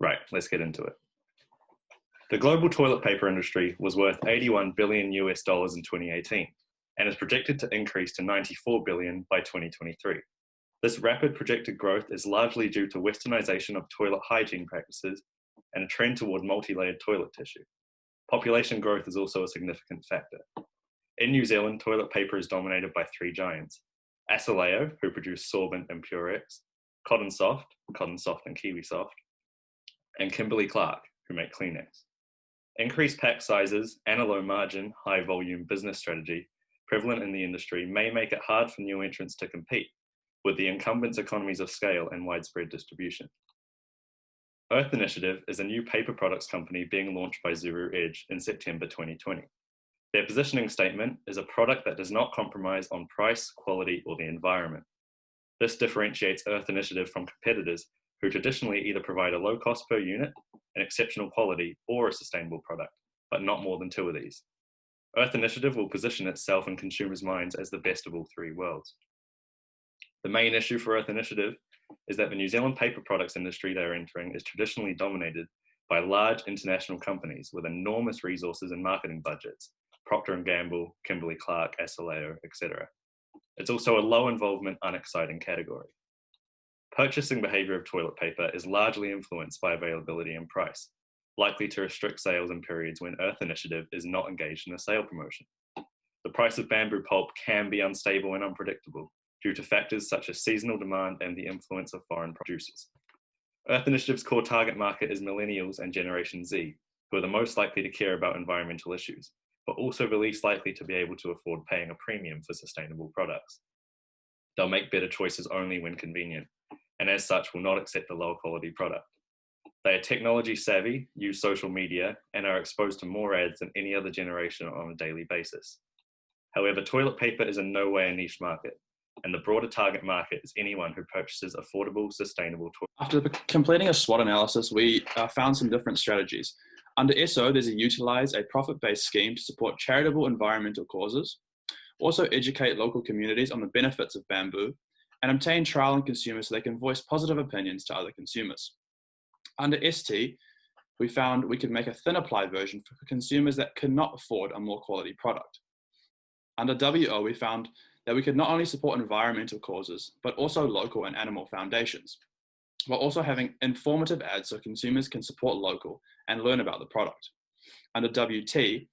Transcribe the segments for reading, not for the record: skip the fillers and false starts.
Right, let's get into it. The global toilet paper industry was worth $81 billion in 2018 and is projected to increase to $94 billion by 2023. This rapid projected growth is largely due to westernization of toilet hygiene practices and a trend toward multi-layered toilet tissue. Population growth is also a significant factor. In New Zealand, toilet paper is dominated by three giants: Asoleo, who produce Sorbent and Purex, Cotton Soft and Kiwisoft, and Kimberly-Clark, who make Kleenex. Increased pack sizes and a low margin, high volume business strategy prevalent in the industry may make it hard for new entrants to compete with the incumbents' economies of scale and widespread distribution. Earth Initiative is a new paper products company being launched by Zuru Edge in September 2020. Their positioning statement is a product that does not compromise on price, quality, or the environment. This differentiates Earth Initiative from competitors who traditionally either provide a low cost per unit, an exceptional quality, or a sustainable product, but not more than two of these. Earth Initiative will position itself in consumers' minds as the best of all three worlds. The main issue for Earth Initiative is that the New Zealand paper products industry they're entering is traditionally dominated by large international companies with enormous resources and marketing budgets: Procter & Gamble, Kimberly-Clark, Asoleo, etc. It's also a low involvement, unexciting category. Purchasing behavior of toilet paper is largely influenced by availability and price, likely to restrict sales in periods when Earth Initiative is not engaged in a sale promotion. The price of bamboo pulp can be unstable and unpredictable due to factors such as seasonal demand and the influence of foreign producers. Earth Initiative's core target market is millennials and Generation Z, who are the most likely to care about environmental issues, but also the least likely to be able to afford paying a premium for sustainable products. They'll make better choices only when convenient, and as such will not accept a lower quality product. They are technology savvy, use social media, and are exposed to more ads than any other generation on a daily basis. However, toilet paper is in no way a niche market, and the broader target market is anyone who purchases affordable, sustainable toilet. After completing a SWOT analysis, we found some different strategies. Under SO, there's utilize a profit-based scheme to support charitable environmental causes, also educate local communities on the benefits of bamboo, and obtain trial in consumers so they can voice positive opinions to other consumers. Under ST, we found we could make a thin apply version for consumers that could not afford a more quality product. Under WO, we found that we could not only support environmental causes, but also local and animal foundations, while also having informative ads so consumers can support local and learn about the product. Under WT,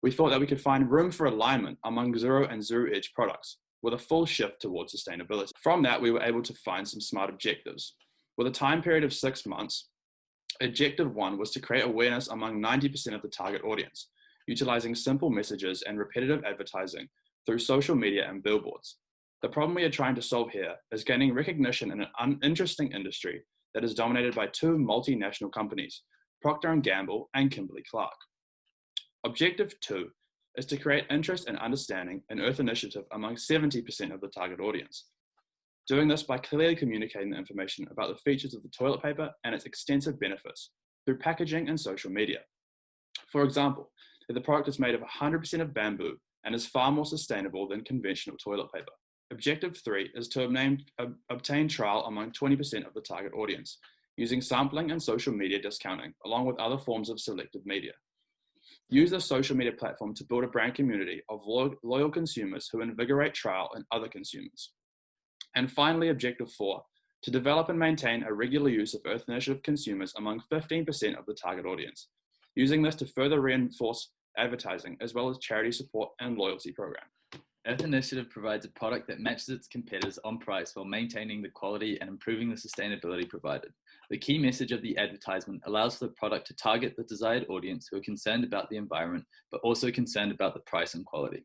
we thought that we could find room for alignment among Zuru and Zuru Edge products, with a full shift towards sustainability. From that, we were able to find some smart objectives. With a time period of 6 months, Objective 1 was to create awareness among 90% of the target audience, utilizing simple messages and repetitive advertising through social media and billboards. The problem we are trying to solve here is gaining recognition in an uninteresting industry that is dominated by two multinational companies, Procter & Gamble and Kimberly-Clark. Objective 2 is to create interest and understanding in Earth Initiative among 70% of the target audience. Doing this by clearly communicating the information about the features of the toilet paper and its extensive benefits through packaging and social media. For example, that the product is made of 100% of bamboo and is far more sustainable than conventional toilet paper. Objective 3 is to obtain trial among 20% of the target audience, using sampling and social media discounting, along with other forms of selected media. Use the social media platform to build a brand community of loyal consumers who invigorate trial in other consumers. And finally, Objective 4, to develop and maintain a regular use of Earth Initiative consumers among 15% of the target audience, using this to further reinforce advertising as well as charity support and loyalty program. Earth Initiative provides a product that matches its competitors on price while maintaining the quality and improving the sustainability provided. The key message of the advertisement allows for the product to target the desired audience who are concerned about the environment, but also concerned about the price and quality.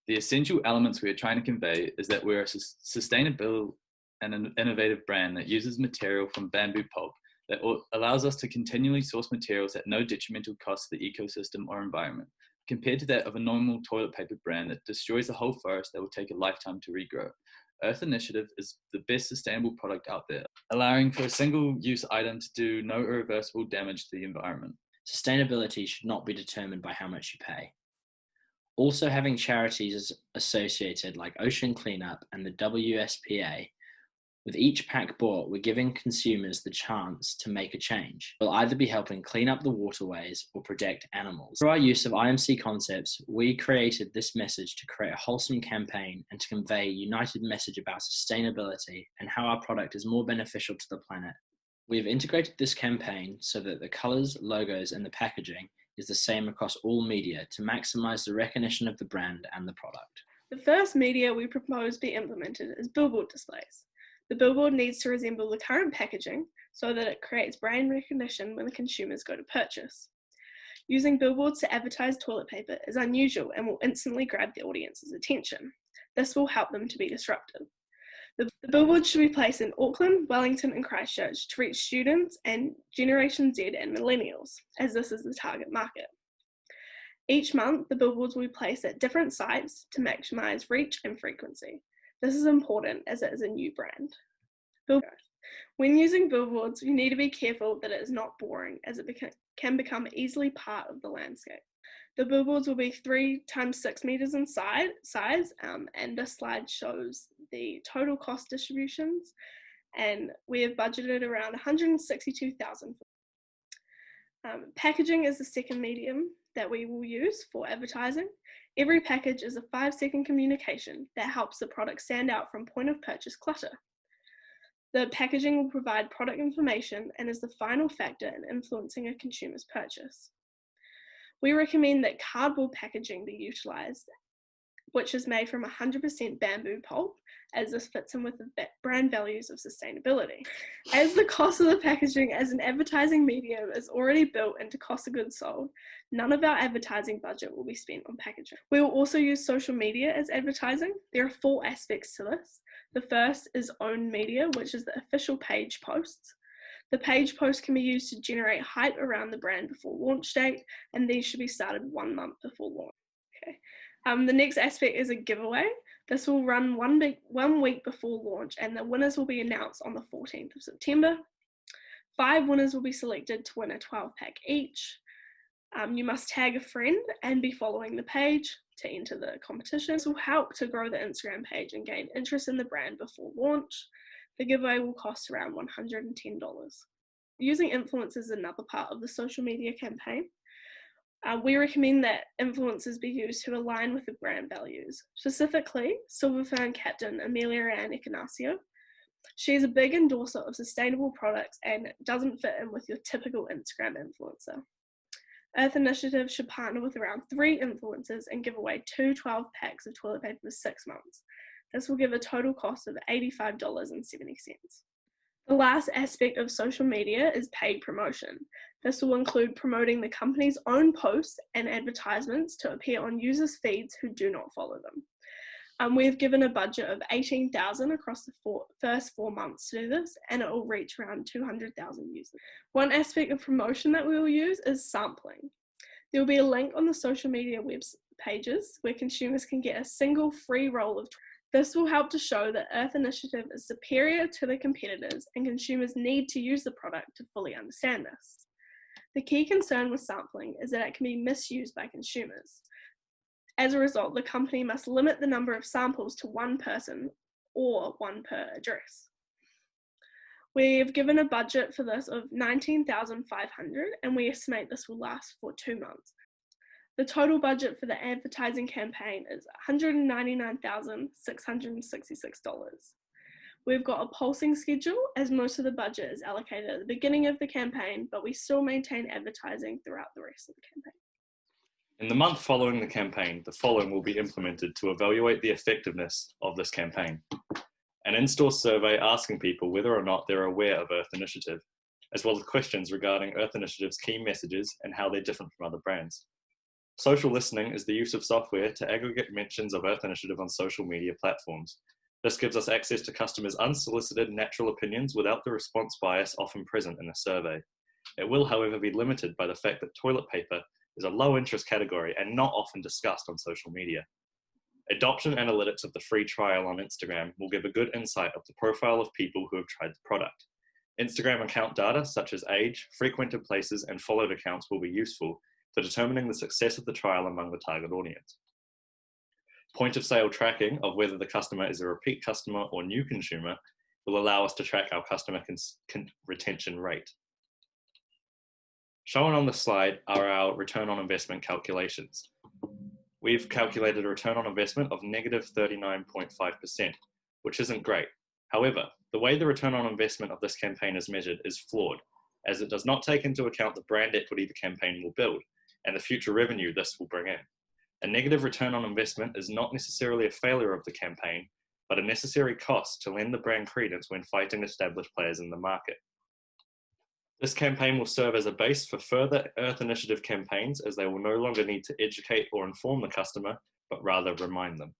The essential elements we are trying to convey is that we're a sustainable and an innovative brand that uses material from bamboo pulp that allows us to continually source materials at no detrimental cost to the ecosystem or environment, compared to that of a normal toilet paper brand that destroys the whole forest that will take a lifetime to regrow. Earth Initiative is the best sustainable product out there, allowing for a single-use item to do no irreversible damage to the environment. Sustainability should not be determined by how much you pay. Also, having charities associated like Ocean Cleanup and the WSPA With each pack bought, we're giving consumers the chance to make a change. We'll either be helping clean up the waterways or protect animals. Through our use of IMC concepts, we created this message to create a wholesome campaign and to convey a united message about sustainability and how our product is more beneficial to the planet. We have integrated this campaign so that the colours, logos, and the packaging is the same across all media to maximise the recognition of the brand and the product. The first media we propose be implemented is billboard displays. The billboard needs to resemble the current packaging so that it creates brand recognition when the consumers go to purchase. Using billboards to advertise toilet paper is unusual and will instantly grab the audience's attention. This will help them to be disruptive. The billboards should be placed in Auckland, Wellington and Christchurch to reach students and Generation Z and millennials, as this is the target market. Each month, the billboards will be placed at different sites to maximise reach and frequency. This is important as it is a new brand. When using billboards, you need to be careful that it is not boring, as it can become easily part of the landscape. The billboards will be 3 times 6 meters in size, and this slide shows the total cost distributions, and we have budgeted around $162,000. Packaging is the second medium that we will use for advertising. Every package is a 5-second communication that helps the product stand out from point of purchase clutter. The packaging will provide product information and is the final factor in influencing a consumer's purchase. We recommend that cardboard packaging be utilised, which is made from 100% bamboo pulp, as this fits in with the brand values of sustainability. As the cost of the packaging as an advertising medium is already built into cost of goods sold, none of our advertising budget will be spent on packaging. We will also use social media as advertising. There are 4 aspects to this. The first is owned media, which is the official page posts. The page post can be used to generate hype around the brand before launch date, and these should be started 1 month before launch. Okay. The next aspect is a giveaway. This will run 1 week before launch, and the winners will be announced on the 14th of September. 5 winners will be selected to win a 12-pack each. You must tag a friend and be following the page to enter the competition. This will help to grow the Instagram page and gain interest in the brand before launch. The giveaway will cost around $110. Using influencers is another part of the social media campaign. We recommend that influencers be used to align with the brand values. Specifically, Silver Fern captain Amelia Ann Echinaccio. She is a big endorser of sustainable products and doesn't fit in with your typical Instagram influencer. Earth Initiative should partner with around 3 influencers and give away 2 12-packs of toilet paper for 6 months. This will give a total cost of $85.70. The last aspect of social media is paid promotion. This will include promoting the company's own posts and advertisements to appear on users' feeds who do not follow them. We have given a budget of $18,000 across the first 4 months to do this, and it will reach around 200,000 users. One aspect of promotion that we will use is sampling. There will be a link on the social media web pages where consumers can get a single free roll of. This will help to show that Earth Initiative is superior to the competitors, and consumers need to use the product to fully understand this. The key concern with sampling is that it can be misused by consumers. As a result, the company must limit the number of samples to 1 person or 1 per address. We have given a budget for this of $19,500, and we estimate this will last for 2 months. The total budget for the advertising campaign is $199,666. We've got a pulsing schedule, as most of the budget is allocated at the beginning of the campaign, but we still maintain advertising throughout the rest of the campaign. In the month following the campaign, the following will be implemented to evaluate the effectiveness of this campaign. An in-store survey asking people whether or not they're aware of Earth Initiative, as well as questions regarding Earth Initiative's key messages and how they're different from other brands. Social listening is the use of software to aggregate mentions of Earth Initiative on social media platforms. This gives us access to customers' unsolicited natural opinions without the response bias often present in a survey. It will, however, be limited by the fact that toilet paper is a low interest category and not often discussed on social media. Adoption analytics of the free trial on Instagram will give a good insight of the profile of people who have tried the product. Instagram account data such as age, frequented places, and followed accounts will be useful for determining the success of the trial among the target audience. Point of sale tracking of whether the customer is a repeat customer or new consumer will allow us to track our customer retention rate. Shown on the slide are our return on investment calculations. We've calculated a return on investment of negative 39.5%, which isn't great. However, the way the return on investment of this campaign is measured is flawed, as it does not take into account the brand equity the campaign will build and the future revenue this will bring in. A negative return on investment is not necessarily a failure of the campaign, but a necessary cost to lend the brand credence when fighting established players in the market. This campaign will serve as a base for further Earth Initiative campaigns, as they will no longer need to educate or inform the customer, but rather remind them.